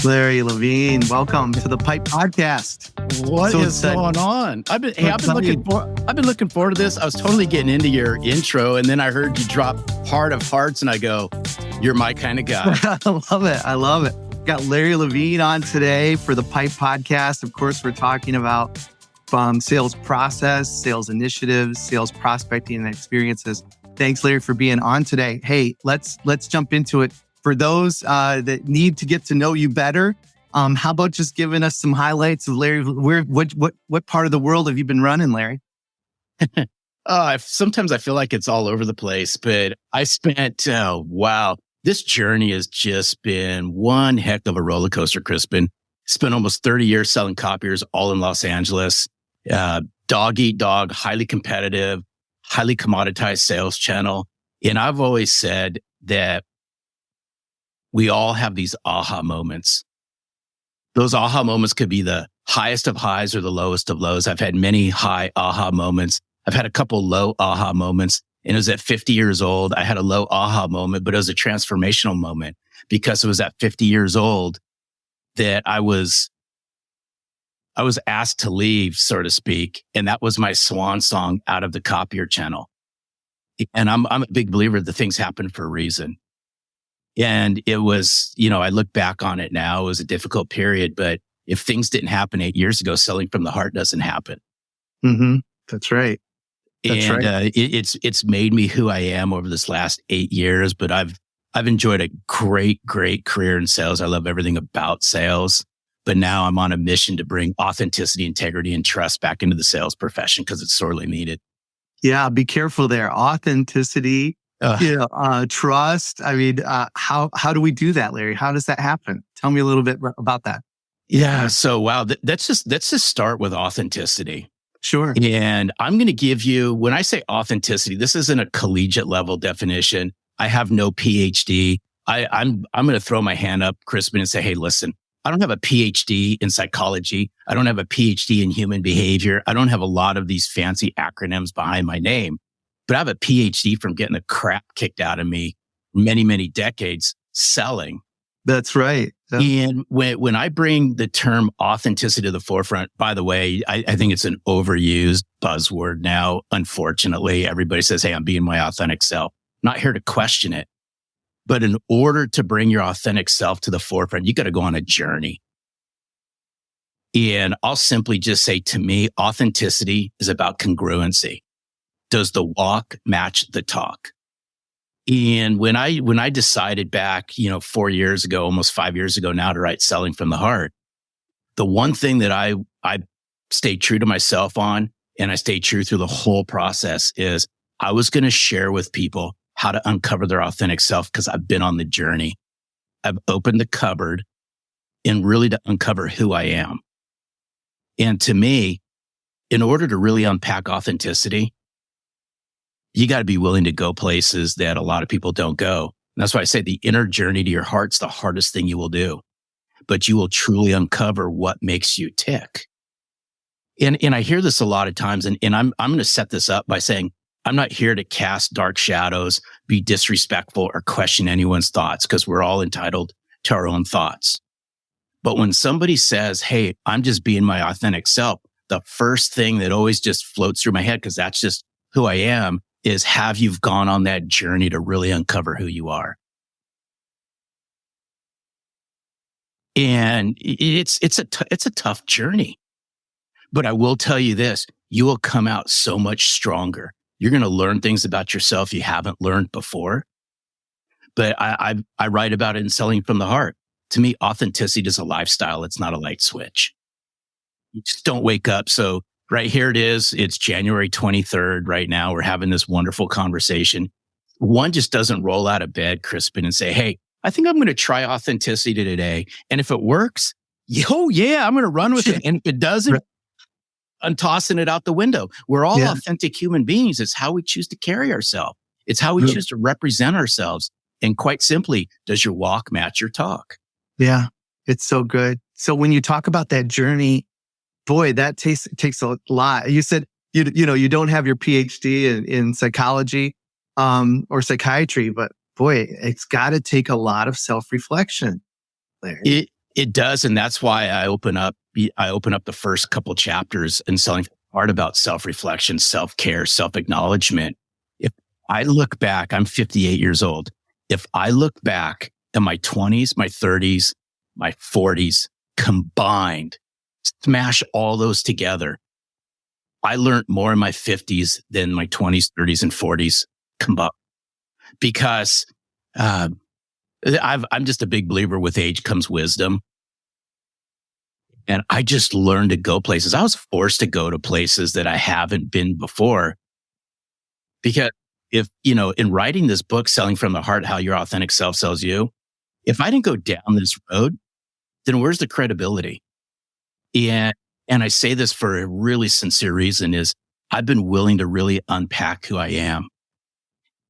Larry Levine, welcome to the Pipe Podcast. What is going on? I've been looking forward to this. I was totally getting into your intro, and then I heard you drop Heart of Hearts, and I go, "You're my kind of guy." I love it. Got Larry Levine on today for the Pipe Podcast. Of course, we're talking about sales process, sales initiatives, sales prospecting, and experiences. Thanks, Larry, for being on today. Hey, let's jump into it. For those that need to get to know you better, how about just giving us some highlights of Larry? What part of the world have you been running, Larry? Sometimes I feel like it's all over the place, but I spent, this journey has just been one heck of a roller coaster, Crispin. Spent almost 30 years selling copiers, all in Los Angeles. Dog eat dog, highly competitive, highly commoditized sales channel. And I've always said that we all have these aha moments. Those aha moments could be the highest of highs or the lowest of lows. I've had many high aha moments. I've had a couple low aha moments. And it was at 50 years old. I had a low aha moment, but it was a transformational moment because it was at 50 years old that I was asked to leave, so to speak. And that was my swan song out of the copier channel. And I'm a big believer that things happen for a reason. And it was, I look back on it now, it was a difficult period, but if things didn't happen 8 years ago, selling from the heart doesn't happen. Mm-hmm. That's right. It's made me who I am over this last 8 years, but I've enjoyed a great career in sales. I love everything about sales, but now I'm on a mission to bring authenticity, integrity, and trust back into the sales profession because it's sorely needed. Yeah. Be careful there. Authenticity. Trust. I mean, how do we do that, Larry? How does that happen? Tell me a little bit about that. Yeah. So, let's just start with authenticity. Sure. And I'm going to give you, when I say authenticity, this isn't a collegiate level definition. I have no PhD. I'm going to throw my hand up, Crispin, and say, hey, listen, I don't have a PhD in psychology. I don't have a PhD in human behavior. I don't have a lot of these fancy acronyms behind my name. But I have a PhD from getting the crap kicked out of me many decades selling. That's right. Yeah. And when I bring the term authenticity to the forefront, by the way, I think it's an overused buzzword now. Unfortunately, everybody says, hey, I'm being my authentic self. I'm not here to question it. But in order to bring your authentic self to the forefront, you got to go on a journey. And I'll simply just say, to me, authenticity is about congruency. Does the walk match the talk? And when I decided back, 4 years ago, almost 5 years ago now, to write Selling from the Heart, the one thing that I stayed true to myself on, and I stayed true through the whole process, is I was going to share with people how to uncover their authentic self because I've been on the journey. I've opened the cupboard and really to uncover who I am. And to me, in order to really unpack authenticity, you got to be willing to go places that a lot of people don't go. And that's why I say the inner journey to your heart's the hardest thing you will do, but you will truly uncover what makes you tick. And I hear this a lot of times, and I'm going to set this up by saying, I'm not here to cast dark shadows, be disrespectful, or question anyone's thoughts, because we're all entitled to our own thoughts. But when somebody says, hey, I'm just being my authentic self, the first thing that always just floats through my head, because that's just who I am, is have you gone on that journey to really uncover who you are? And it's a tough journey. But I will tell you this, you will come out so much stronger. You're going to learn things about yourself you haven't learned before. But I write about it in Selling from the Heart. To me, authenticity is a lifestyle. It's not a light switch. You just don't wake up. So right here it is. It's January 23rd right now. We're having this wonderful conversation. One just doesn't roll out of bed, Crispin, and say, hey, I think I'm going to try authenticity today. And if it works, I'm going to run with it. And if it doesn't, I'm tossing it out the window. We're all authentic human beings. It's how we choose to carry ourselves. It's how we choose to represent ourselves. And quite simply, does your walk match your talk? Yeah, it's so good. So when you talk about that journey, boy, that takes a lot. You said, you don't have your PhD in psychology or psychiatry, but boy, it's got to take a lot of self-reflection there. It does. And that's why I open up the first couple chapters in Selling from the Heart about self-reflection, self-care, self-acknowledgement. If I look back, I'm 58 years old. If I look back at my 20s, my 30s, my 40s combined, smash all those together, I learned more in my 50s than my 20s, 30s, and 40s combined because I'm just a big believer with age comes wisdom. And I just learned to go places. I was forced to go to places that I haven't been before because if, in writing this book, Selling from the Heart, How Your Authentic Self Sells You, if I didn't go down this road, then where's the credibility? And, and I say this for a really sincere reason is I've been willing to really unpack who I am.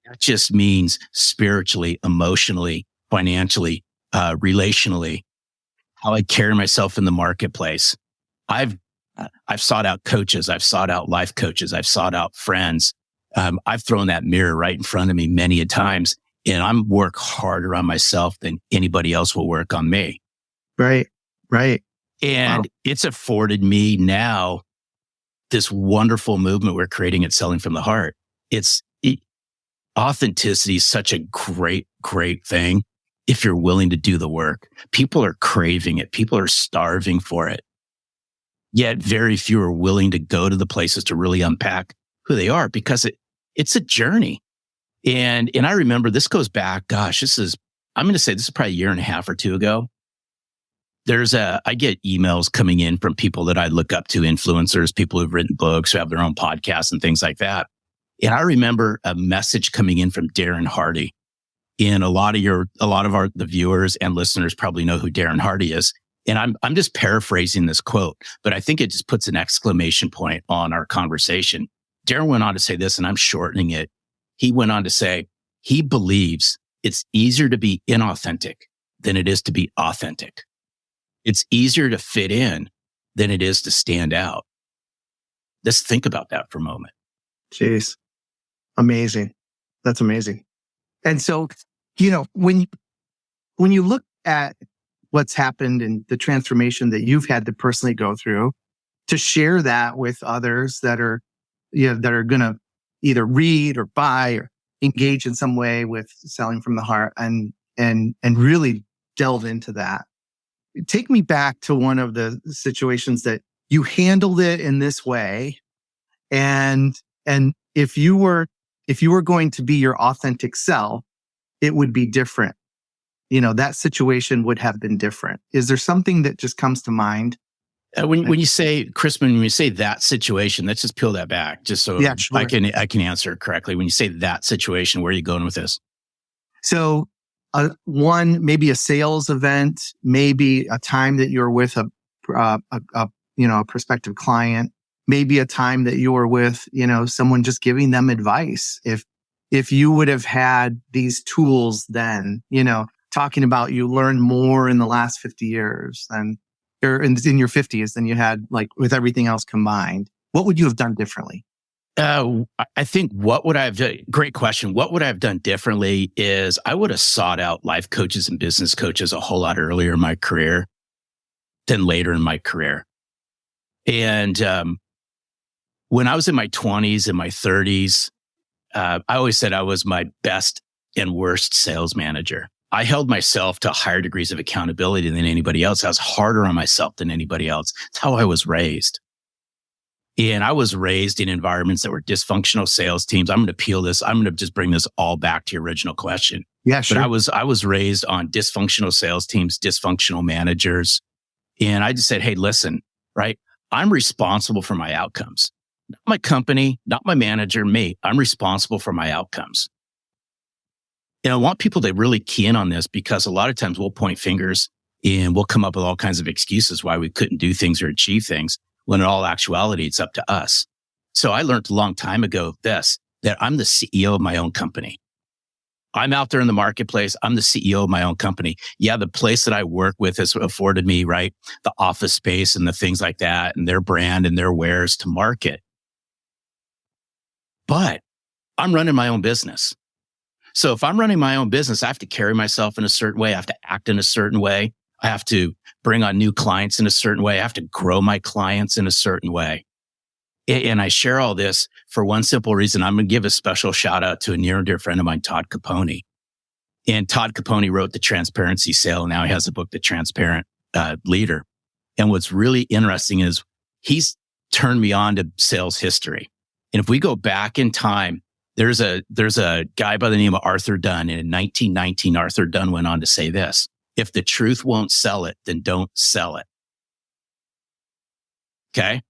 That just means spiritually, emotionally, financially, relationally, how I carry myself in the marketplace. I've sought out coaches. I've sought out life coaches. I've sought out friends. I've thrown that mirror right in front of me many a times, and I'm work harder on myself than anybody else will work on me. Right. Right. And It's afforded me now this wonderful movement we're creating at Selling from the Heart. Authenticity is such a great, great thing. If you're willing to do the work, people are craving it. People are starving for it. Yet very few are willing to go to the places to really unpack who they are because it's a journey. And I remember this goes back, I'm going to say this is probably a year and a half or two ago. I get emails coming in from people that I look up to, influencers, people who've written books, who have their own podcasts and things like that. And I remember a message coming in from Darren Hardy. And a lot of the viewers and listeners probably know who Darren Hardy is. And I'm just paraphrasing this quote, but I think it just puts an exclamation point on our conversation. Darren went on to say this, and I'm shortening it. He went on to say, he believes it's easier to be inauthentic than it is to be authentic. It's easier to fit in than it is to stand out. Let's think about that for a moment. Jeez. Amazing. That's amazing. And so, when you look at what's happened and the transformation that you've had to personally go through, to share that with others that are going to either read or buy or engage in some way with Selling from the Heart and really delve into that. Take me back to one of the situations that you handled it in this way, and if you were going to be your authentic self, it would be different. That situation would have been different. Is there something that just comes to mind? When you say, Chris, when you say that situation, let's just peel that back just so sure. I can answer it correctly. When you say that situation, where are you going with this? So maybe a sales event, maybe a time that you're with a prospective client, maybe a time that you were with, someone just giving them advice. If you would have had these tools then, talking about you learned more in the last 50 years than or in your 50s than you had like with everything else combined, what would you have done differently? I think what would I have done? Great question. What would I have done differently is I would have sought out life coaches and business coaches a whole lot earlier in my career than later in my career. And when I was in my 20s and my 30s, I always said I was my best and worst sales manager. I held myself to higher degrees of accountability than anybody else. I was harder on myself than anybody else. It's how I was raised. And I was raised in environments that were dysfunctional sales teams. I'm going to peel this. I'm going to just bring this all back to your original question. Yeah, sure. But I was raised on dysfunctional sales teams, dysfunctional managers. And I just said, hey, listen, right? I'm responsible for my outcomes. Not my company, not my manager, me. I'm responsible for my outcomes. And I want people to really key in on this because a lot of times we'll point fingers and we'll come up with all kinds of excuses why we couldn't do things or achieve things, when in all actuality, it's up to us. So I learned a long time ago that I'm the CEO of my own company. I'm out there in the marketplace. I'm the CEO of my own company. Yeah, the place that I work with has afforded me, right, the office space and the things like that and their brand and their wares to market. But I'm running my own business. So if I'm running my own business, I have to carry myself in a certain way. I have to act in a certain way. I have to bring on new clients in a certain way. I have to grow my clients in a certain way. And I share all this for one simple reason. I'm going to give a special shout out to a near and dear friend of mine, Todd Capone. And Todd Capone wrote The Transparency Sale. Now he has a book, The Transparent Leader. And what's really interesting is he's turned me on to sales history. And if we go back in time, there's a guy by the name of Arthur Dunn. And in 1919, Arthur Dunn went on to say this: if the truth won't sell it, then don't sell it. Okay.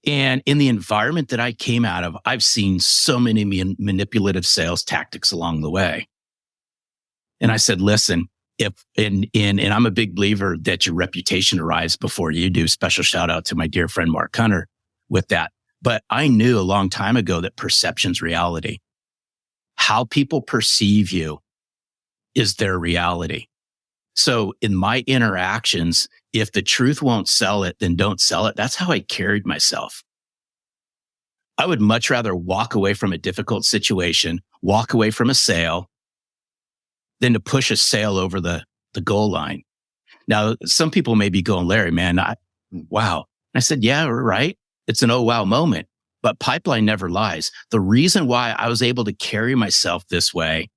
And in the environment that I came out of, I've seen so many manipulative sales tactics along the way. And I said, listen, and I'm a big believer that your reputation arrives before you do. Special shout out to my dear friend, Mark Hunter, with that. But I knew a long time ago that perception's reality. How people perceive you is their reality. So in my interactions, if the truth won't sell it, then don't sell it. That's how I carried myself. I would much rather walk away from a difficult situation, walk away from a sale, than to push a sale over the goal line. Now, some people may be going, Larry, man, wow. I said, yeah, right. It's an oh, wow moment, but pipeline never lies. The reason why I was able to carry myself this way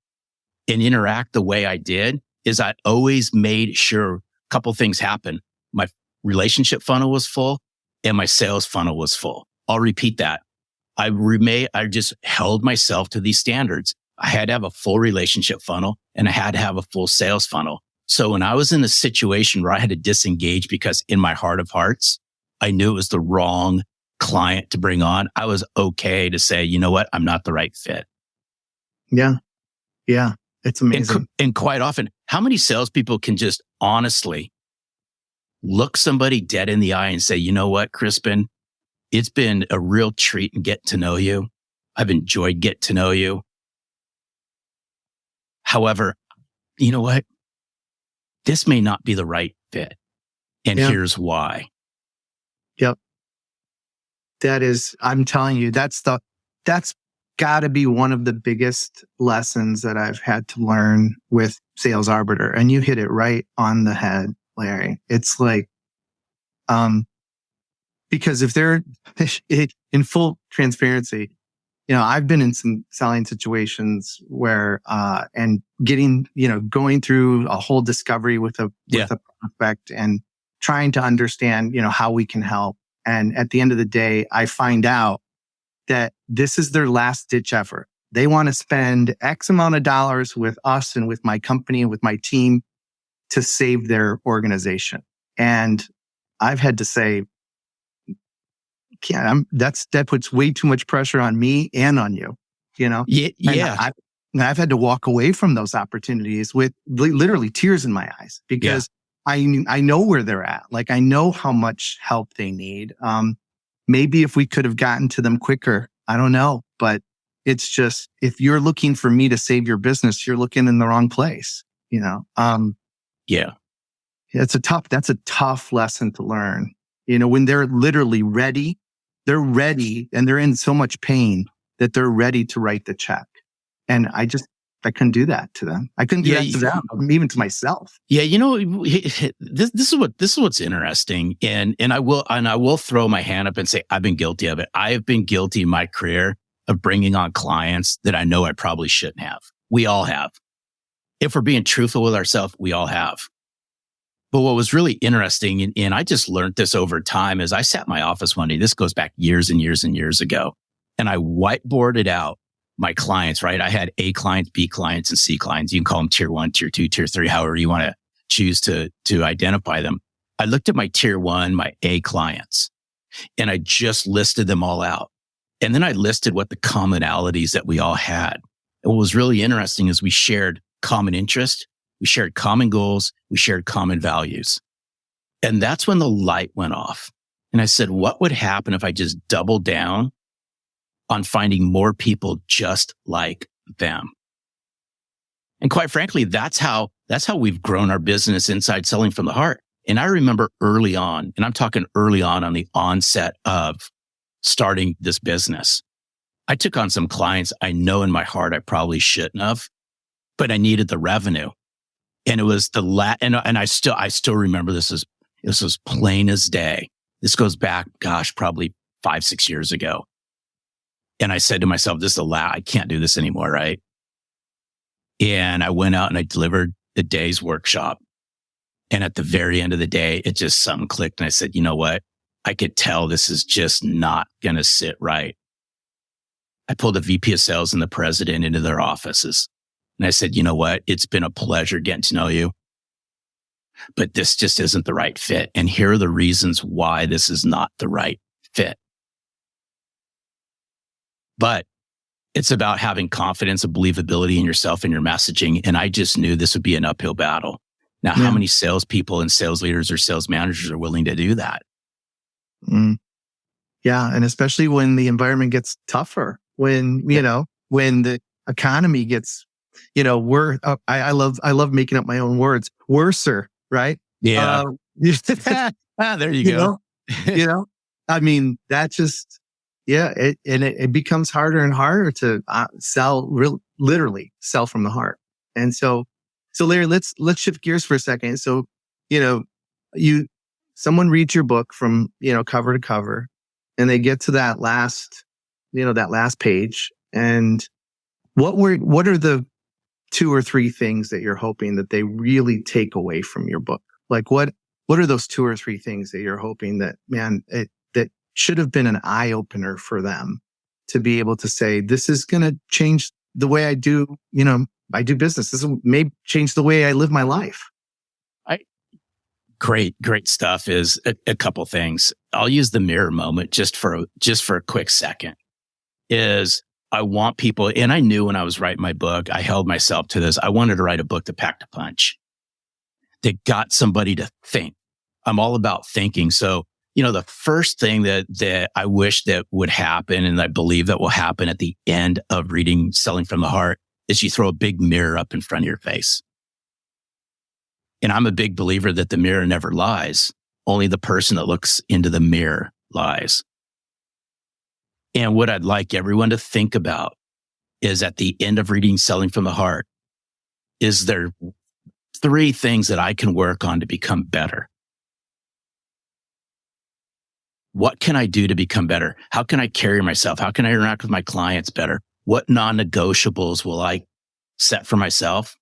and interact the way I did is I always made sure a couple things happen. My relationship funnel was full and my sales funnel was full. I'll repeat that. I just held myself to these standards. I had to have a full relationship funnel and I had to have a full sales funnel. So when I was in a situation where I had to disengage because in my heart of hearts, I knew it was the wrong client to bring on, I was okay to say, you know what? I'm not the right fit. Yeah. Yeah. It's amazing. And quite often, how many salespeople can just honestly look somebody dead in the eye and say, you know what, Crispin, it's been a real treat and get to know you. I've enjoyed getting to know you. However, you know what? This may not be the right fit. And here's why. Yep. I'm telling you, that's got to be one of the biggest lessons that I've had to learn with Sales Arbiter. And you hit it right on the head, Larry. It's like, because if they're in full transparency, I've been in some selling situations where, and getting, going through a whole discovery with a prospect and trying to understand, how we can help. And at the end of the day, I find out that this is their last ditch effort. They want to spend X amount of dollars with us and with my company and with my team to save their organization. And I've had to say, that puts way too much pressure on me and on you, Yeah. I've had to walk away from those opportunities with literally tears in my eyes because I know where they're at. Like I know how much help they need. Maybe if we could have gotten to them quicker, I don't know, but it's just, if you're looking for me to save your business, you're looking in the wrong place, that's a tough lesson to learn. When they're literally ready, they're ready and they're in so much pain that they're ready to write the check. And I couldn't do that to them. I couldn't do that to them, even to myself. Yeah. This is what's interesting. And I will throw my hand up and say, I've been guilty of it. I have been guilty in my career of bringing on clients that I know I probably shouldn't have. We all have. If we're being truthful with ourselves, we all have. But what was really interesting, and I just learned this over time, is I sat in my office one day. This goes back years and years and years ago. And I whiteboarded out my clients, right? I had A clients, B clients, and C clients. You can call them tier 1, tier 2, tier 3, however you want to choose to identify them. I looked at my tier 1, my A clients, and I just listed them all out. And then I listed what the commonalities that we all had. And what was really interesting is we shared common interest, we shared common goals, we shared common values. And that's when the light went off. And I said, what would happen if I just doubled down on finding more people just like them? And quite frankly, that's how we've grown our business inside Selling from the Heart. And I remember early on, and I'm talking early on the onset of starting this business, I took on some clients I know in my heart I probably shouldn't have, but I needed the revenue. And it was and I still remember this was plain as day. This goes back, gosh, probably 5-6 years ago. And I said to myself, this is I can't do this anymore, right? And I went out and I delivered the day's workshop. And at the very end of the day, it just something clicked. And I said, you know what? I could tell this is just not going to sit right. I pulled the VP of sales and the president into their offices. And I said, you know what? It's been a pleasure getting to know you, but this just isn't the right fit. And here are the reasons why this is not the right fit. But it's about having confidence and believability in yourself and your messaging. And I just knew this would be an uphill battle. Now, how many salespeople and sales leaders or sales managers are willing to do that? Yeah. And especially when the environment gets tougher, when the economy gets, I love making up my own words, worser, right? Yeah. There you go. I mean, that just, it becomes harder and harder to literally sell from the heart. And so Larry, let's shift gears for a second. So, someone reads your book from, cover to cover, and they get to that last page. And what are the 2 or 3 things that you're hoping that they really take away from your book? Like what are those 2 or 3 things that you're hoping that, that should have been an eye opener for them to be able to say, this is going to change the way I do, I do business. This may change the way I live my life. Great stuff is a couple things. I'll use the mirror moment just for a quick second. Is I want people, and I knew when I was writing my book, I held myself to this. I wanted to write a book that packed a punch, that got somebody to think. I'm all about thinking. So, the first thing that I wish that would happen, and I believe that will happen at the end of reading Selling from the Heart, is you throw a big mirror up in front of your face. And I'm a big believer that the mirror never lies. Only the person that looks into the mirror lies. And what I'd like everyone to think about is at the end of reading Selling from the Heart, is there 3 things that I can work on to become better? What can I do to become better? How can I carry myself? How can I interact with my clients better? What non-negotiables will I set for myself?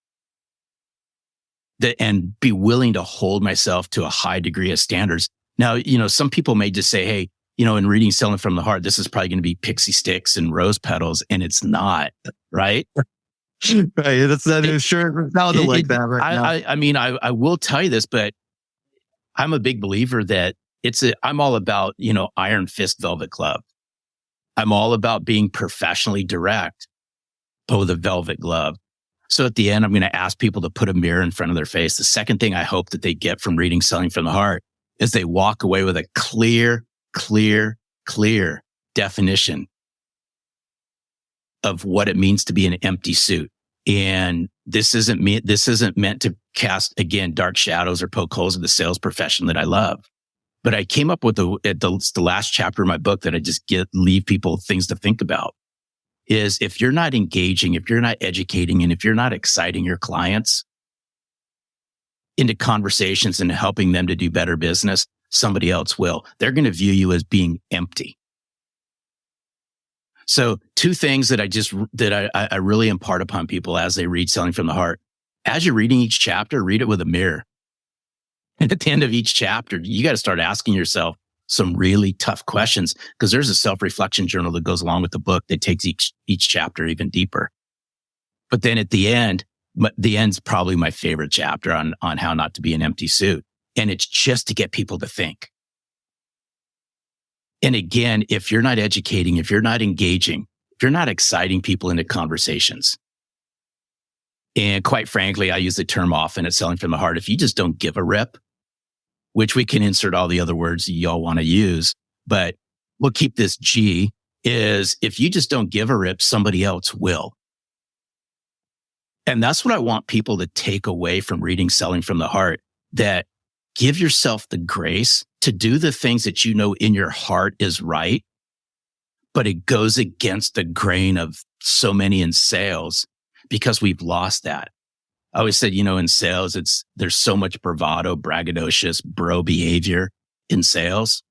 And be willing to hold myself to a high degree of standards. Now, some people may just say, hey, in reading Selling from the Heart, this is probably going to be pixie sticks and rose petals, and it's not, right? Right. That's not sure. Sounded like that right now. I will tell you this, but I'm a big believer that I'm all about, iron fist velvet glove. I'm all about being professionally direct, but with a velvet glove. So at the end, I'm going to ask people to put a mirror in front of their face. The second thing I hope that they get from reading Selling from the Heart is they walk away with a clear definition of what it means to be an empty suit. And this isn't meant to cast, again, dark shadows or poke holes in the sales profession that I love. But I came up with the last chapter of my book that I just leave people things to think about. Is if you're not engaging, if you're not educating, and if you're not exciting your clients into conversations and helping them to do better business, somebody else will. They're going to view you as being empty. So 2 things that I really impart upon people as they read Selling from the Heart. As you're reading each chapter, read it with a mirror. And at the end of each chapter, you got to start asking yourself some really tough questions, because there's a self-reflection journal that goes along with the book that takes each chapter even deeper. But then at the end's probably my favorite chapter on how not to be an empty suit. And it's just to get people to think. And again, if you're not educating, if you're not engaging, if you're not exciting people into conversations, and quite frankly, I use the term often at Selling from the Heart, if you just don't give a rip, which we can insert all the other words that y'all want to use, but we'll keep this G, is if you just don't give a rip, somebody else will. And that's what I want people to take away from reading Selling from the Heart, that give yourself the grace to do the things that in your heart is right, but it goes against the grain of so many in sales because we've lost that. I always said, in sales, there's so much bravado, braggadocious, bro behavior in sales.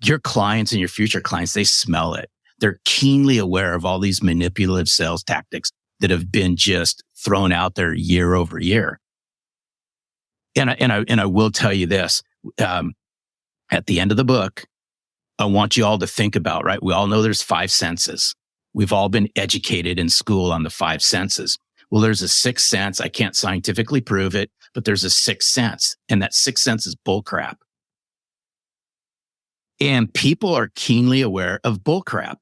Your clients and your future clients, they smell it. They're keenly aware of all these manipulative sales tactics that have been just thrown out there year over year. And I will tell you this, at the end of the book, I want you all to think about, right? We all know there's 5 senses. We've all been educated in school on the 5 senses. Well, there's a 6th sense. I can't scientifically prove it, but there's a 6th sense. And that 6th sense is bullcrap. And people are keenly aware of bullcrap.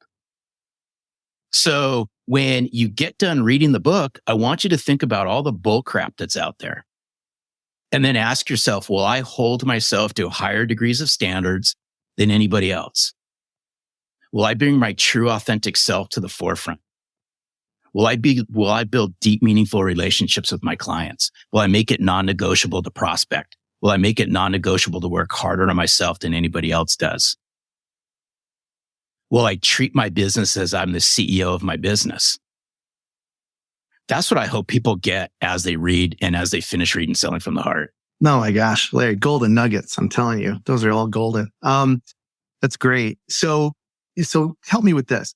So when you get done reading the book, I want you to think about all the bullcrap that's out there. And then ask yourself, will I hold myself to higher degrees of standards than anybody else? Will I bring my true, authentic self to the forefront? Will I build deep, meaningful relationships with my clients? Will I make it non-negotiable to prospect? Will I make it non-negotiable to work harder on myself than anybody else does? Will I treat my business as I'm the CEO of my business? That's what I hope people get as they read and as they finish reading Selling from the Heart. Oh my gosh, Larry, golden nuggets. I'm telling you, those are all golden. That's great. So help me with this,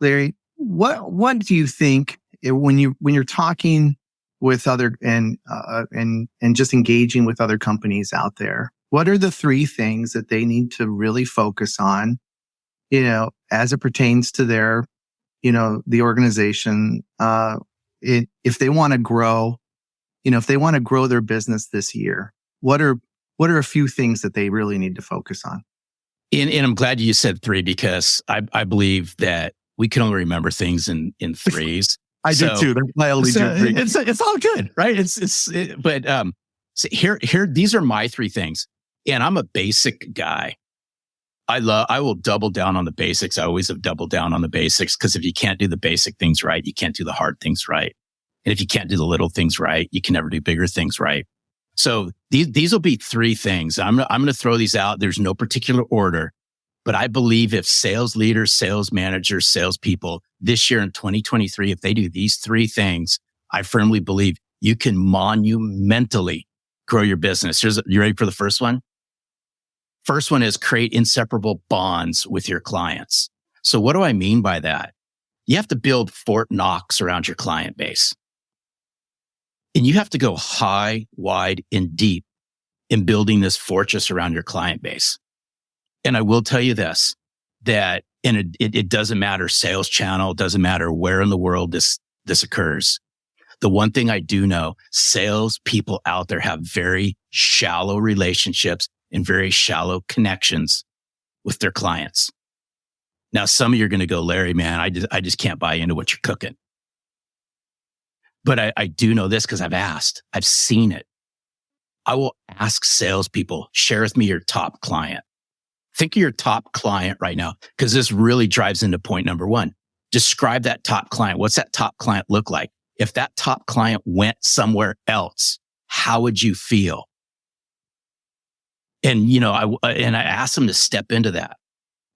Larry. What do you think when you're talking with other and just engaging with other companies out there? What are the 3 things that they need to really focus on, as it pertains to their, the organization, if they want to grow, if they want to grow their business this year? What are a few things that they really need to focus on? And I'm glad you said 3, because I believe that we can only remember things in 3s. I do too. I only do 3. It's all good, right? So here, these are my 3 things. And I'm a basic guy. I will double down on the basics. I always have doubled down on the basics, because if you can't do the basic things right, you can't do the hard things right. And if you can't do the little things right, you can never do bigger things right. So these will be 3 things. I'm going to throw these out. There's no particular order, but I believe if sales leaders, sales managers, salespeople this year in 2023, if they do these 3 things, I firmly believe you can monumentally grow your business. You ready for the first one? First one is create inseparable bonds with your clients. So what do I mean by that? You have to build Fort Knox around your client base. And you have to go high, wide, and deep in building this fortress around your client base. And I will tell you this, that it doesn't matter sales channel, doesn't matter where in the world this occurs. The one thing I do know, sales people out there have very shallow relationships and very shallow connections with their clients. Now, some of you are going to go, Larry, man, I just can't buy into what you're cooking. But I do know this because I've seen it. I will ask salespeople, share with me your top client. Think of your top client right now, because this really drives into point number 1. Describe that top client. What's that top client look like? If that top client went somewhere else, how would you feel? And, I asked them to step into that.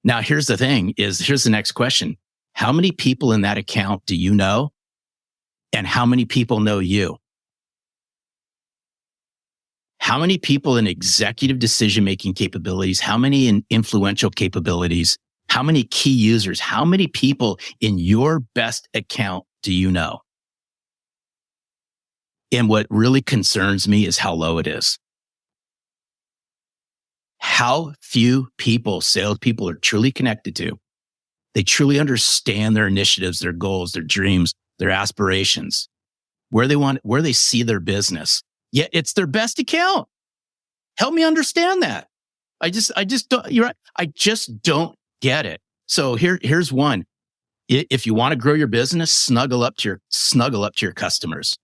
Now, here's the thing here's the next question. How many people in that account do you know? And how many people know you? How many people in executive decision-making capabilities? How many in influential capabilities? How many key users? How many people in your best account do you know? And what really concerns me is how low it is. How few people, salespeople, are truly connected to. They truly understand their initiatives, their goals, their dreams, their aspirations, where they see their business. Yet it's their best account. Help me understand that. I just don't, you're right. I just don't get it. So here's one. If you want to grow your business, snuggle up to your customers.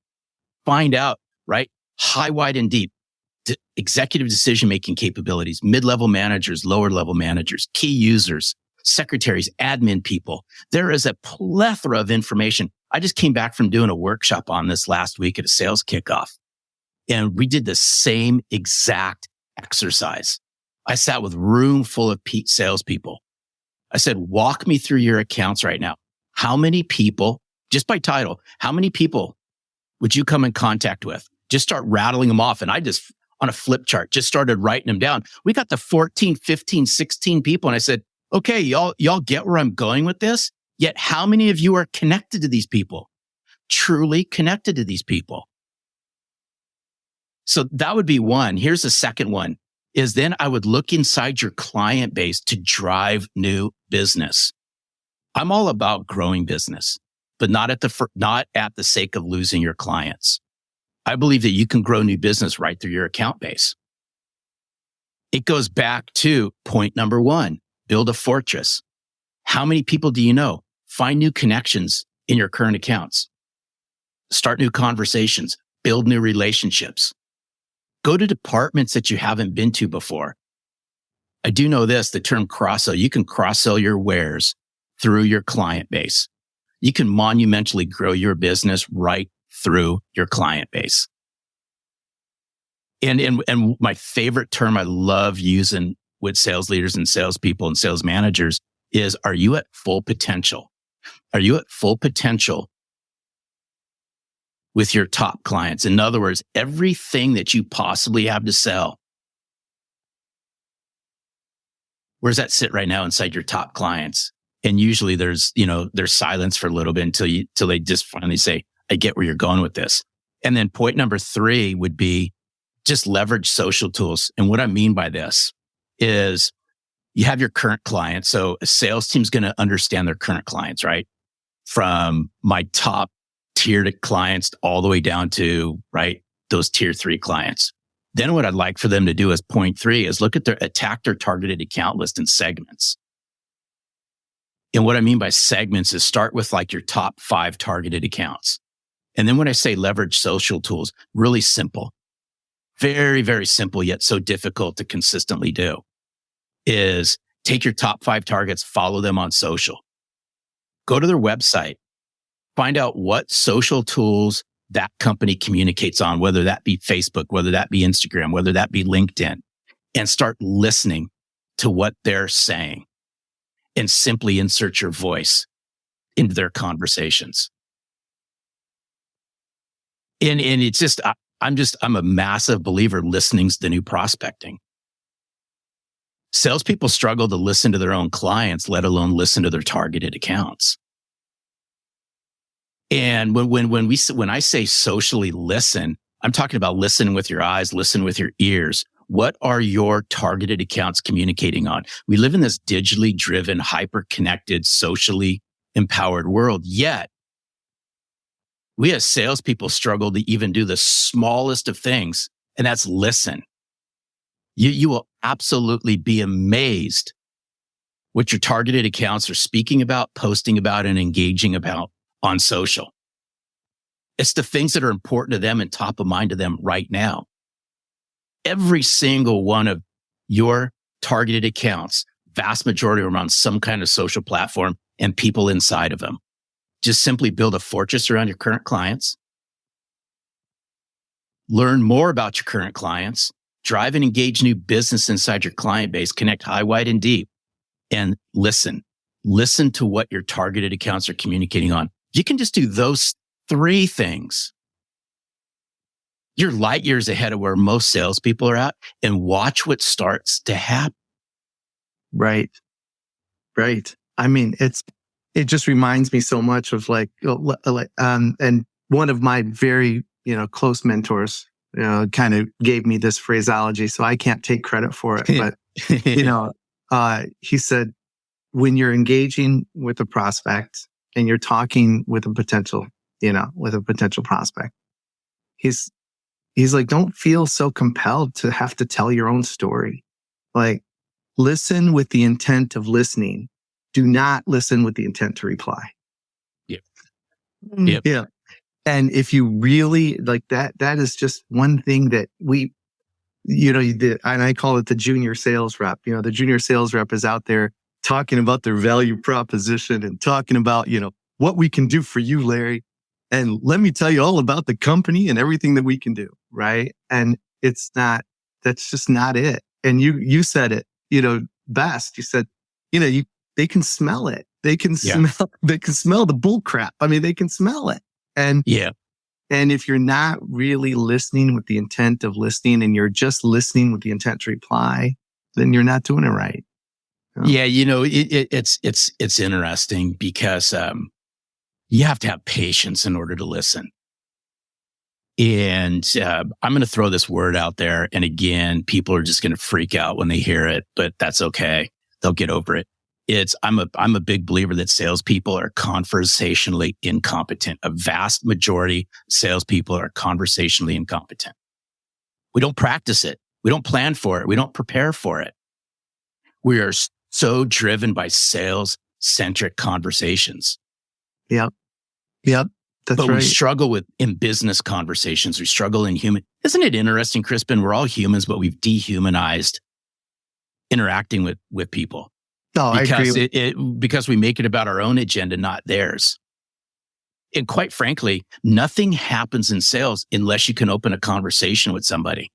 Find out, right? High, wide, and deep. Executive decision-making capabilities, mid-level managers, lower-level managers, key users, secretaries, admin people. There is a plethora of information. I just came back from doing a workshop on this last week at a sales kickoff. And we did the same exact exercise. I sat with a room full of salespeople. I said, walk me through your accounts right now. How many people, just by title, how many people would you come in contact with? Just start rattling them off. And I just, on a flip chart, just started writing them down. We got the 14, 15, 16 people. And I said, okay, y'all get where I'm going with this? Yet how many of you are connected to these people? Truly connected to these people? So that would be one. Here's the second one, is then I would look inside your client base to drive new business. I'm all about growing business, but not at the sake of losing your clients. I believe that you can grow new business right through your account base. It goes back to point number one, build a fortress. How many people do you know? Find new connections in your current accounts. Start new conversations, build new relationships. Go to departments that you haven't been to before. I do know this, the term cross-sell. You can cross-sell your wares through your client base. You can monumentally grow your business right through your client base. And my favorite term I love using with sales leaders and salespeople and sales managers is, are you at full potential? Are you at full potential with your top clients? In other words, everything that you possibly have to sell, where's that sit right now inside your top clients? And usually there's silence for a little bit until they just finally say, I get where you're going with this. And then point number 3 would be just leverage social tools. And what I mean by this is you have your current clients. So a sales team's going to understand their current clients, right? From my top tiered clients all the way down to, right, those tier 3 clients. Then what I'd like for them to do as point 3 is attack their targeted account list in segments. And what I mean by segments is start with like your top 5 targeted accounts. And then when I say leverage social tools, really simple, very, very simple, yet so difficult to consistently do, is take your top 5 targets, follow them on social, go to their website, find out what social tools that company communicates on, whether that be Facebook, whether that be Instagram, whether that be LinkedIn, and start listening to what they're saying and simply insert your voice into their conversations. And it's just, I'm a massive believer listening's the new prospecting. Salespeople struggle to listen to their own clients, let alone listen to their targeted accounts. And when I say socially listen, I'm talking about listening with your eyes, listen with your ears. What are your targeted accounts communicating on? We live in this digitally driven, hyper-connected, socially empowered world. Yet, we as salespeople struggle to even do the smallest of things, and that's listen. You will absolutely be amazed what your targeted accounts are speaking about, posting about, and engaging about on social. It's the things that are important to them and top of mind to them right now. Every single one of your targeted accounts, vast majority are on some kind of social platform and people inside of them. Just simply build a fortress around your current clients. Learn more about your current clients. Drive and engage new business inside your client base. Connect high, wide, and deep. And listen. Listen to what your targeted accounts are communicating on. You can just do those 3 things. You're light years ahead of where most salespeople are at, and watch what starts to happen. Right. I mean, it just reminds me so much of and one of my very, close mentors, kind of gave me this phraseology, so I can't take credit for it. But, he said, when you're engaging with a prospect and you're talking with a potential prospect, he's like, don't feel so compelled to have to tell your own story. Like, listen with the intent of listening. Do not listen with the intent to reply. Yep. Yeah. And if you really like that is just one thing that and I call it the junior sales rep. The junior sales rep is out there talking about their value proposition and talking about, what we can do for you, Larry. And let me tell you all about the company and everything that we can do. Right. And that's just not it. And you said it, best. You said, they can smell it. They can smell the bull crap. I mean, they can smell it. And And if you're not really listening with the intent of listening and you're just listening with the intent to reply, then you're not doing it right. Yeah, it's interesting because you have to have patience in order to listen. And I'm going to throw this word out there. And again, people are just going to freak out when they hear it, but that's okay. They'll get over it. I'm a big believer that salespeople are conversationally incompetent. A vast majority of salespeople are conversationally incompetent. We don't practice it. We don't plan for it. We don't prepare for it. We are so driven by sales-centric conversations. Yep. That's but right. We struggle in business conversations. We struggle in human. Isn't it interesting, Crispin? We're all humans, but we've dehumanized interacting with people. No, because I agree. Because we make it about our own agenda, not theirs. And quite frankly, nothing happens in sales unless you can open a conversation with somebody.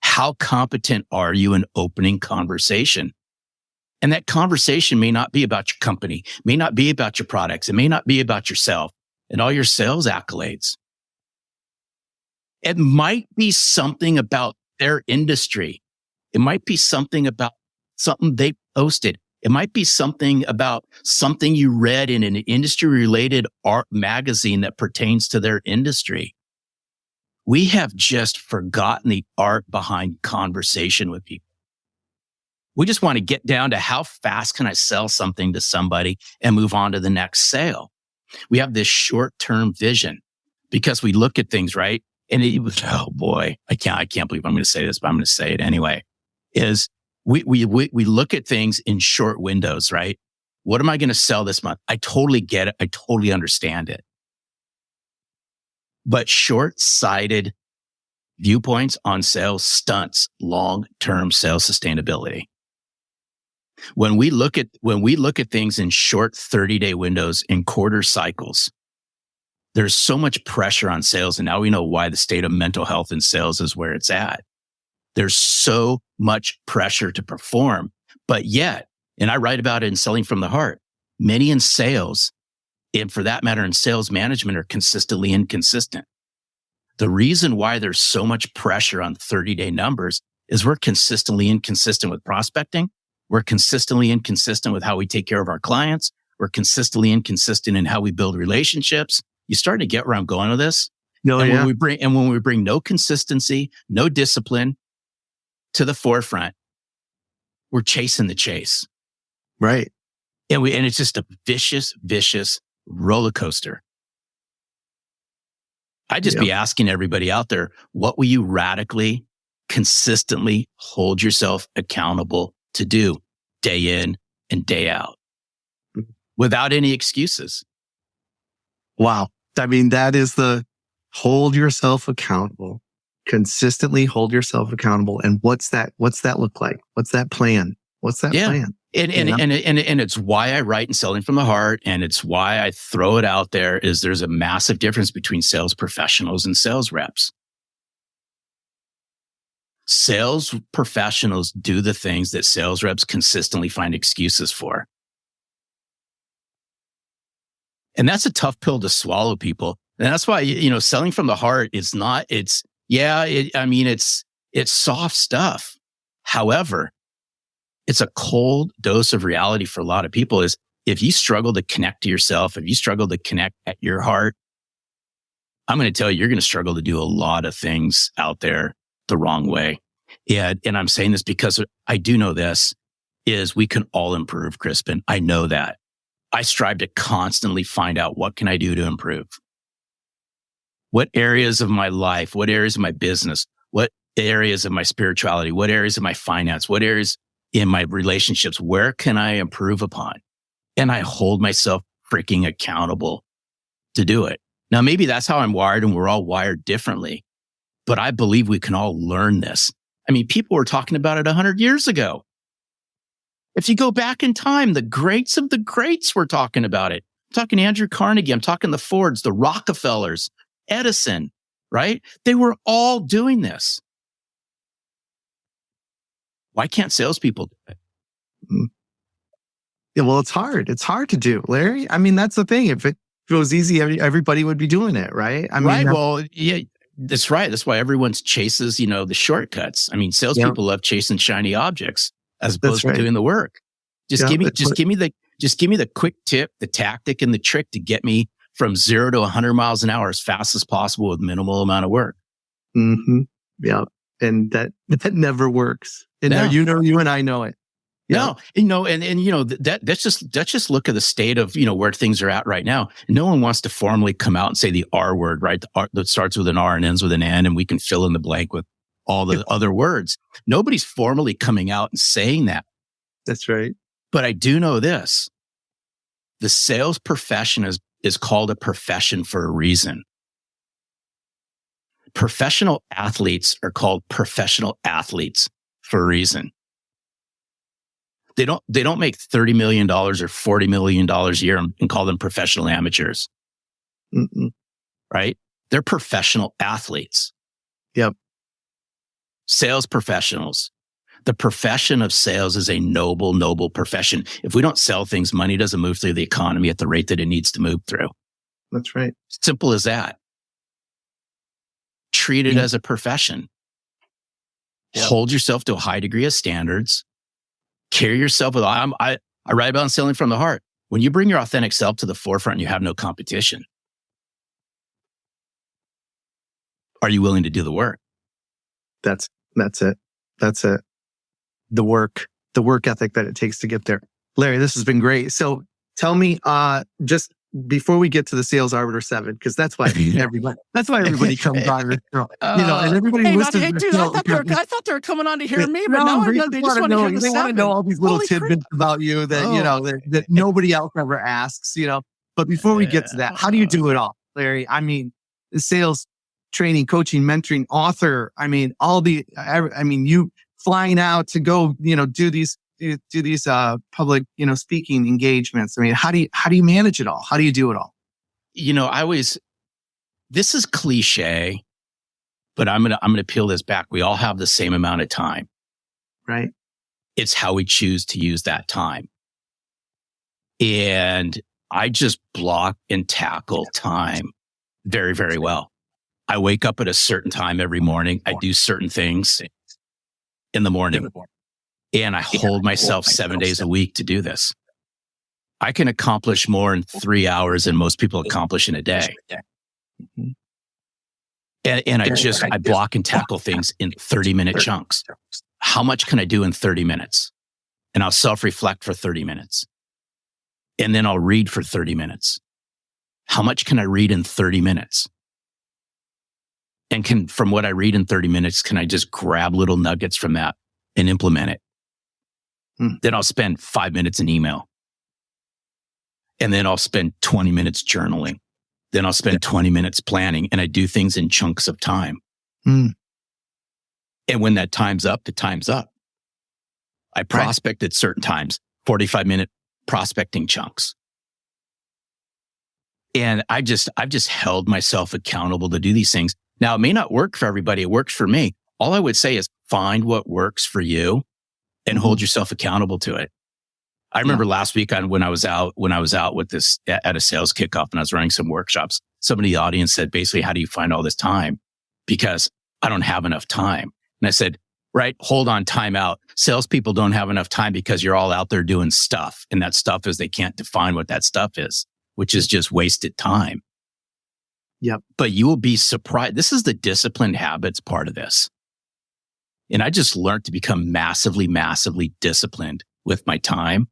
How competent are you in opening conversation? And that conversation may not be about your company, may not be about your products, it may not be about yourself and all your sales accolades. It might be something about their industry. It might be something about something they posted. It might be something about something you read in an industry-related art magazine that pertains to their industry. We have just forgotten the art behind conversation with people. We just want to get down to how fast can I sell something to somebody and move on to the next sale. We have this short-term vision because we look at things, right? And oh boy, I can't believe I'm going to say this, but I'm going to say it anyway. Is we look at things in short windows, right? What am I going to sell this month? I totally get it. I totally understand it. But short-sighted viewpoints on sales stunts long-term sales sustainability. When we look at things in short 30-day windows in quarter cycles, there's so much pressure on sales. And now we know why the state of mental health in sales is where it's at. There's so much pressure to perform, but yet, and I write about it in Selling from the Heart, many in sales, and for that matter in sales management, are consistently inconsistent. The reason why there's so much pressure on 30-day numbers is we're consistently inconsistent with prospecting. We're consistently inconsistent with how we take care of our clients. We're consistently inconsistent in how we build relationships. You starting to get where I'm going with this? No, and yeah. when we bring no consistency, no discipline to the forefront, we're chasing the chase. Right. And it's just a vicious roller coaster. I'd just be asking everybody out there, what will you radically, consistently hold yourself accountable to do day in and day out without any excuses? Wow. I mean, that is the hold yourself accountable, consistently hold yourself accountable. And what's that look like? What's that plan? What's that plan? And it's why I write in Selling from the Heart, and it's why I throw it out there, is there's a massive difference between sales professionals and sales reps. Sales professionals do the things that sales reps consistently find excuses for. And that's a tough pill to swallow, people. And that's why, Selling from the Heart is not, it's soft stuff. However, it's a cold dose of reality for a lot of people. Is if you struggle to connect to yourself, if you struggle to connect at your heart, I'm going to tell you, you're going to struggle to do a lot of things out there the wrong way. Yeah. And I'm saying this because I do know this is we can all improve, Crispin. I know that. I strive to constantly find out what can I do to improve. What areas of my life, what areas of my business, what areas of my spirituality, what areas of my finance, what areas in my relationships, where can I improve upon? And I hold myself freaking accountable to do it. Now, maybe that's how I'm wired and we're all wired differently, but I believe we can all learn this. I mean, people were talking about it 100 years ago. If you go back in time, the greats of the greats were talking about it. I'm talking Andrew Carnegie. I'm talking the Fords, the Rockefellers, Edison, right? They were all doing this. Why can't salespeople do it? Yeah, well, it's hard. It's hard to do, Larry. I mean, that's the thing. it was easy, everybody would be doing it, right? I mean, Right. Well, yeah, that's right. That's why everyone chases, the shortcuts. I mean, yeah, salespeople love chasing shiny objects as that's opposed to right. doing the work. Just Yeah, give me, that's just what, give me the, just give me the quick tip, the tactic, and the trick to get me from 0 to 100 miles an hour as fast as possible with minimal amount of work. mm-hmm. Yeah. And that never works. And No. you and I know it. Yeah. No, that's just look at the state of, where things are at right now. No one wants to formally come out and say the R word, right? The R that starts with an R and ends with an N, and we can fill in the blank with all the other words. Nobody's formally coming out and saying that. That's right. But I do know this. The sales profession is called a profession for a reason. Professional athletes are called professional athletes for a reason. They don't make $30 million or $40 million a year and call them professional amateurs. Mm-mm. Right? They're professional athletes. Yep. Sales professionals. The profession of sales is a noble, noble profession. If we don't sell things, money doesn't move through the economy at the rate that it needs to move through. That's right. Simple as that. Treat it as a profession. Yep. Hold yourself to a high degree of standards. Carry yourself with, I write about selling from the heart. When you bring your authentic self to the forefront, you have no competition. Are you willing to do the work? That's it. That's it. The work ethic that it takes to get there. Larry, this has been great. So tell me, just before we get to the Sales Arbiter 7, because that's why everybody comes on this show. And everybody listens to the show. I thought they were coming on to hear me, but now I know they just want to hear the 7. They want to know all these little tidbits about you that, that nobody else ever asks, But before we get to that, how do you do it all, Larry? I mean, the sales training, coaching, mentoring, author. I mean, you flying out to go, do these public, speaking engagements. I mean, how do you manage it all? How do you do it all? This is cliche, but I'm going to peel this back. We all have the same amount of time, right? It's how we choose to use that time. And I just block and tackle time very, very well. I wake up at a certain time every morning. I do certain things in the morning. And I hold myself 7 days a week to do this. I can accomplish more in 3 hours than most people accomplish in a day. And I block and tackle things in 30-minute chunks. How much can I do in 30 minutes? And I'll self-reflect for 30 minutes. And then I'll read for 30 minutes. How much can I read in 30 minutes? And from what I read in 30 minutes, can I just grab little nuggets from that and implement it? Then I'll spend 5 minutes in email. And then I'll spend 20 minutes journaling. Then I'll spend 20 minutes planning. And I do things in chunks of time. And when that time's up, the time's up. I prospect at certain times, 45-minute prospecting chunks. And I've just held myself accountable to do these things. Now, it may not work for everybody. It works for me. All I would say is find what works for you and hold yourself accountable to it. I remember last week when I was out with this at a sales kickoff and I was running some workshops, somebody in the audience said, basically, how do you find all this time? Because I don't have enough time. And I said, right, hold on, time out. Salespeople don't have enough time because you're all out there doing stuff. And that stuff is they can't define what that stuff is, which is just wasted time. Yep. But you will be surprised. This is the disciplined habits part of this. And I just learned to become massively, massively disciplined with my time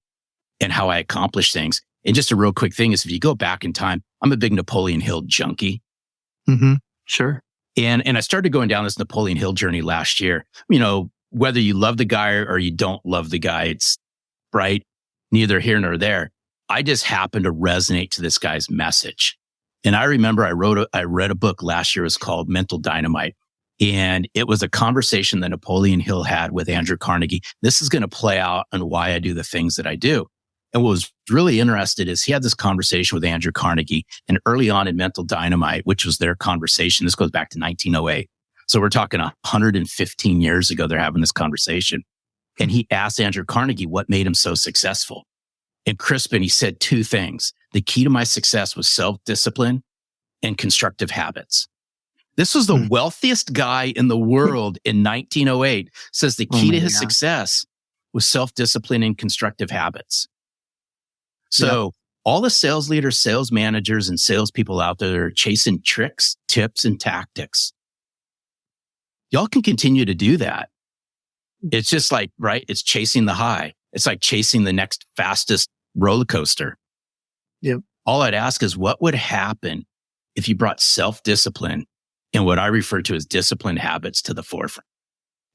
and how I accomplish things. And just a real quick thing is if you go back in time, I'm a big Napoleon Hill junkie. Sure. And I started going down this Napoleon Hill journey last year. Whether you love the guy or you don't love the guy, it's right, neither here nor there. I just happened to resonate to this guy's message. And I remember I read a book last year. It was called Mental Dynamite. And it was a conversation that Napoleon Hill had with Andrew Carnegie. This is going to play out on why I do the things that I do. And what was really interesting is he had this conversation with Andrew Carnegie. And early on in Mental Dynamite, which was their conversation, this goes back to 1908. So we're talking 115 years ago, they're having this conversation. And he asked Andrew Carnegie what made him so successful. And Crispin, he said two things. the key to my success was self-discipline and constructive habits. This was the wealthiest guy in the world in 1908, says the key to his success was self-discipline and constructive habits. So all the sales leaders, sales managers, and salespeople out there that are chasing tricks, tips, and tactics, y'all can continue to do that. It's just like, right? It's chasing the high. It's like chasing the next fastest roller coaster. Yep. All I'd ask is what would happen if you brought self-discipline and what I refer to as disciplined habits to the forefront?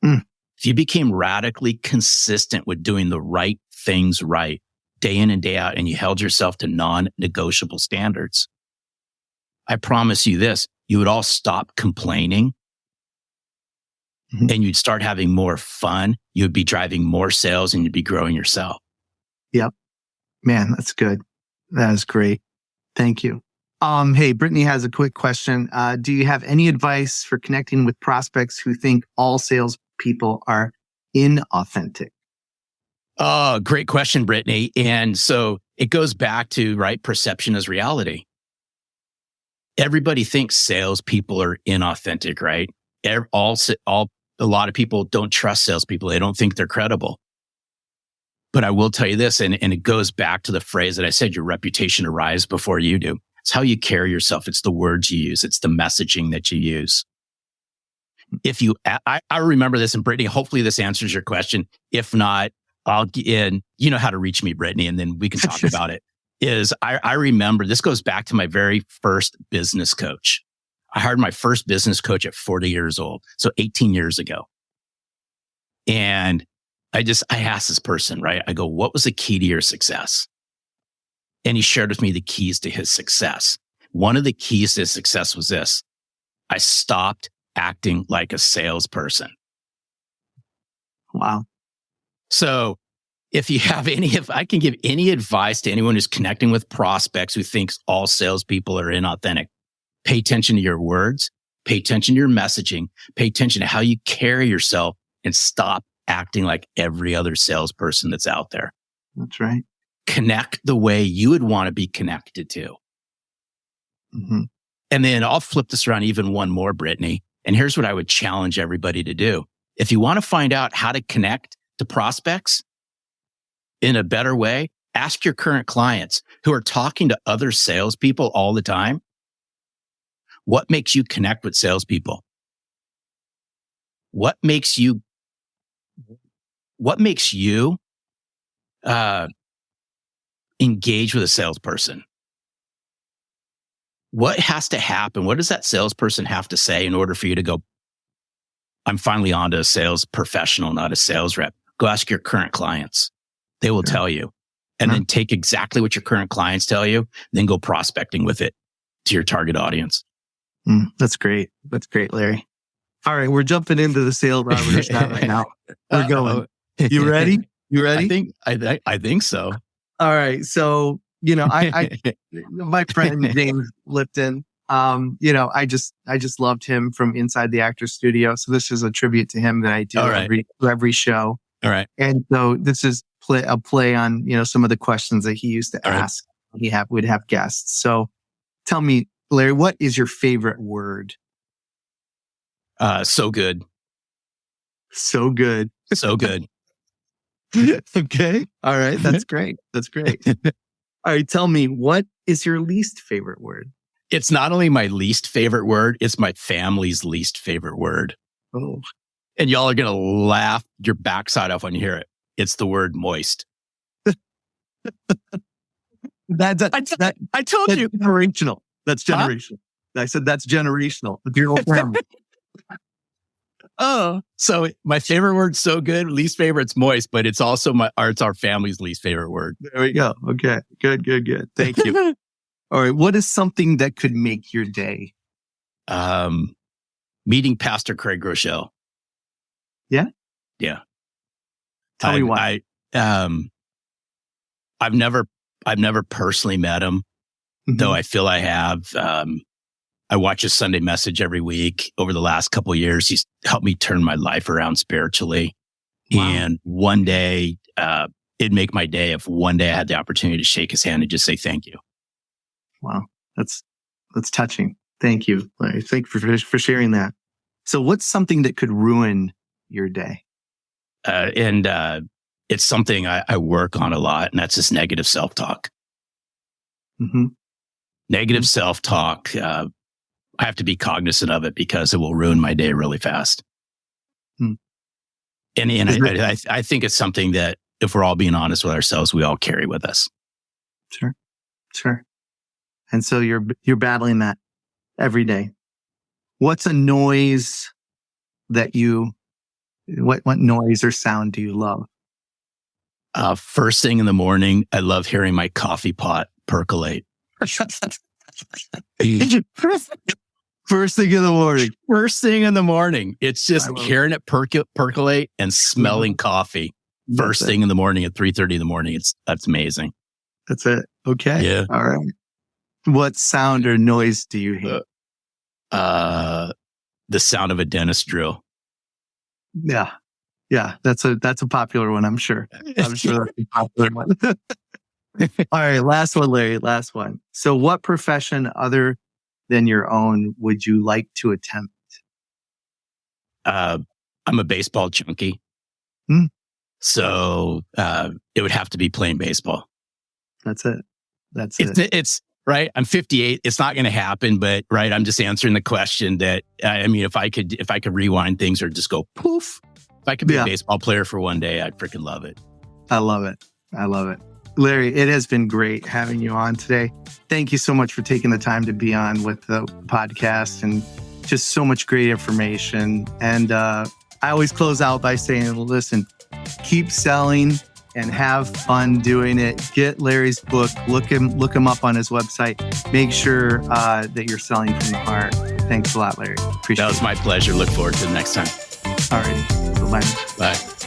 If you became radically consistent with doing the right things right, day in and day out, and you held yourself to non-negotiable standards, I promise you this, you would all stop complaining and you'd start having more fun. You'd be driving more sales and you'd be growing yourself. Yep. Man, that's good. That is great. Thank you. Hey, Brittany has a quick question. Do you have any advice for connecting with prospects who think all salespeople are inauthentic? Oh, great question, Brittany. And so it goes back to, right, perception is reality. Everybody thinks salespeople are inauthentic, right? A lot of people don't trust salespeople. They don't think they're credible. But I will tell you this, and it goes back to the phrase that I said, your reputation arrives before you do. It's how you carry yourself. It's the words you use. It's the messaging that you use. If you, I remember this, and Brittany, hopefully this answers your question. If not, I'll get in, you know how to reach me, Brittany, and then we can talk about it. I remember, this goes back to my very first business coach. I hired my first business coach at 40 years old. So 18 years ago. And I asked this person, right? I go, what was the key to your success? And he shared with me the keys to his success. One of the keys to his success was this. I stopped acting like a salesperson. Wow. So if I can give any advice to anyone who's connecting with prospects who thinks all salespeople are inauthentic, pay attention to your words, pay attention to your messaging, pay attention to how you carry yourself, and stop acting like every other salesperson that's out there. That's right. Connect the way you would want to be connected to. And then I'll flip this around even one more, Brittany. And here's what I would challenge everybody to do. If you want to find out how to connect to prospects in a better way, ask your current clients who are talking to other salespeople all the time, what makes you connect with salespeople? What makes you engage with a salesperson? What has to happen? What does that salesperson have to say in order for you to go, I'm finally on to a sales professional, not a sales rep? Go ask your current clients. They will tell you. And then take exactly what your current clients tell you, then go prospecting with it to your target audience. That's great. That's great, Larry. All right, we're jumping into the sales revolution right now. We're going. You ready? You ready? I think so. All right. So, my friend James Lipton, I just loved him from inside the actor's studio. So this is a tribute to him that I do every show. All right. And so this is a play on, some of the questions that he used to ask. Would have guests. So tell me, Larry, what is your favorite word? So good. So good. So good. Okay. All right. That's great. That's great. All right. Tell me, what is your least favorite word? It's not only my least favorite word, it's my family's least favorite word. Oh. And y'all are going to laugh your backside off when you hear it. It's the word moist. I told you. Generational. That's generational. I said that's generational. Your whole family. Oh, so my favorite word's so good. Least favorite's moist, but it's also it's our family's least favorite word. There we go. Okay. Good. Thank you. All right. What is something that could make your day? Meeting Pastor Craig Rochelle. Yeah? Yeah. Tell me why. I've never personally met him, though I feel I have. I watch his Sunday message every week. Over the last couple of years, he's helped me turn my life around spiritually. Wow. And one day, it'd make my day if one day I had the opportunity to shake his hand and just say thank you. Wow. That's touching. Thank you, Larry. Thank you for sharing that. So what's something that could ruin your day? And it's something I work on a lot, and that's just negative self-talk. Mm-hmm. Negative self-talk. I have to be cognizant of it because it will ruin my day really fast. Hmm. And I think it's something that, if we're all being honest with ourselves, we all carry with us. Sure. And so you're battling that every day. What's a noise that what noise or sound do you love? First thing in the morning, I love hearing my coffee pot percolate. First thing in the morning. First thing in the morning. It's just hearing it percolate and smelling coffee. First thing in the morning at 3:30 in the morning. That's amazing. That's it. Okay. Yeah. All right. What sound or noise do you hate? The sound of a dentist drill. Yeah. That's a popular one. I'm sure that's a popular one. All right. Last one, Larry. Last one. So what profession other than your own would you like to attempt? I'm a baseball junkie. So it would have to be playing baseball. That's it. It's right. I'm 58. It's not going to happen, but right. I'm just answering the question that, if I could rewind things or just go poof, if I could be a baseball player for one day, I'd freaking love it. I love it. Larry, it has been great having you on today. Thank you so much for taking the time to be on with the podcast, and just so much great information. And I always close out by saying, listen, keep selling and have fun doing it. Get Larry's book, look him up on his website. Make sure that you're selling from the heart. Thanks a lot, Larry. Appreciate it. That was my pleasure. Look forward to the next time. All righty. Bye. Bye.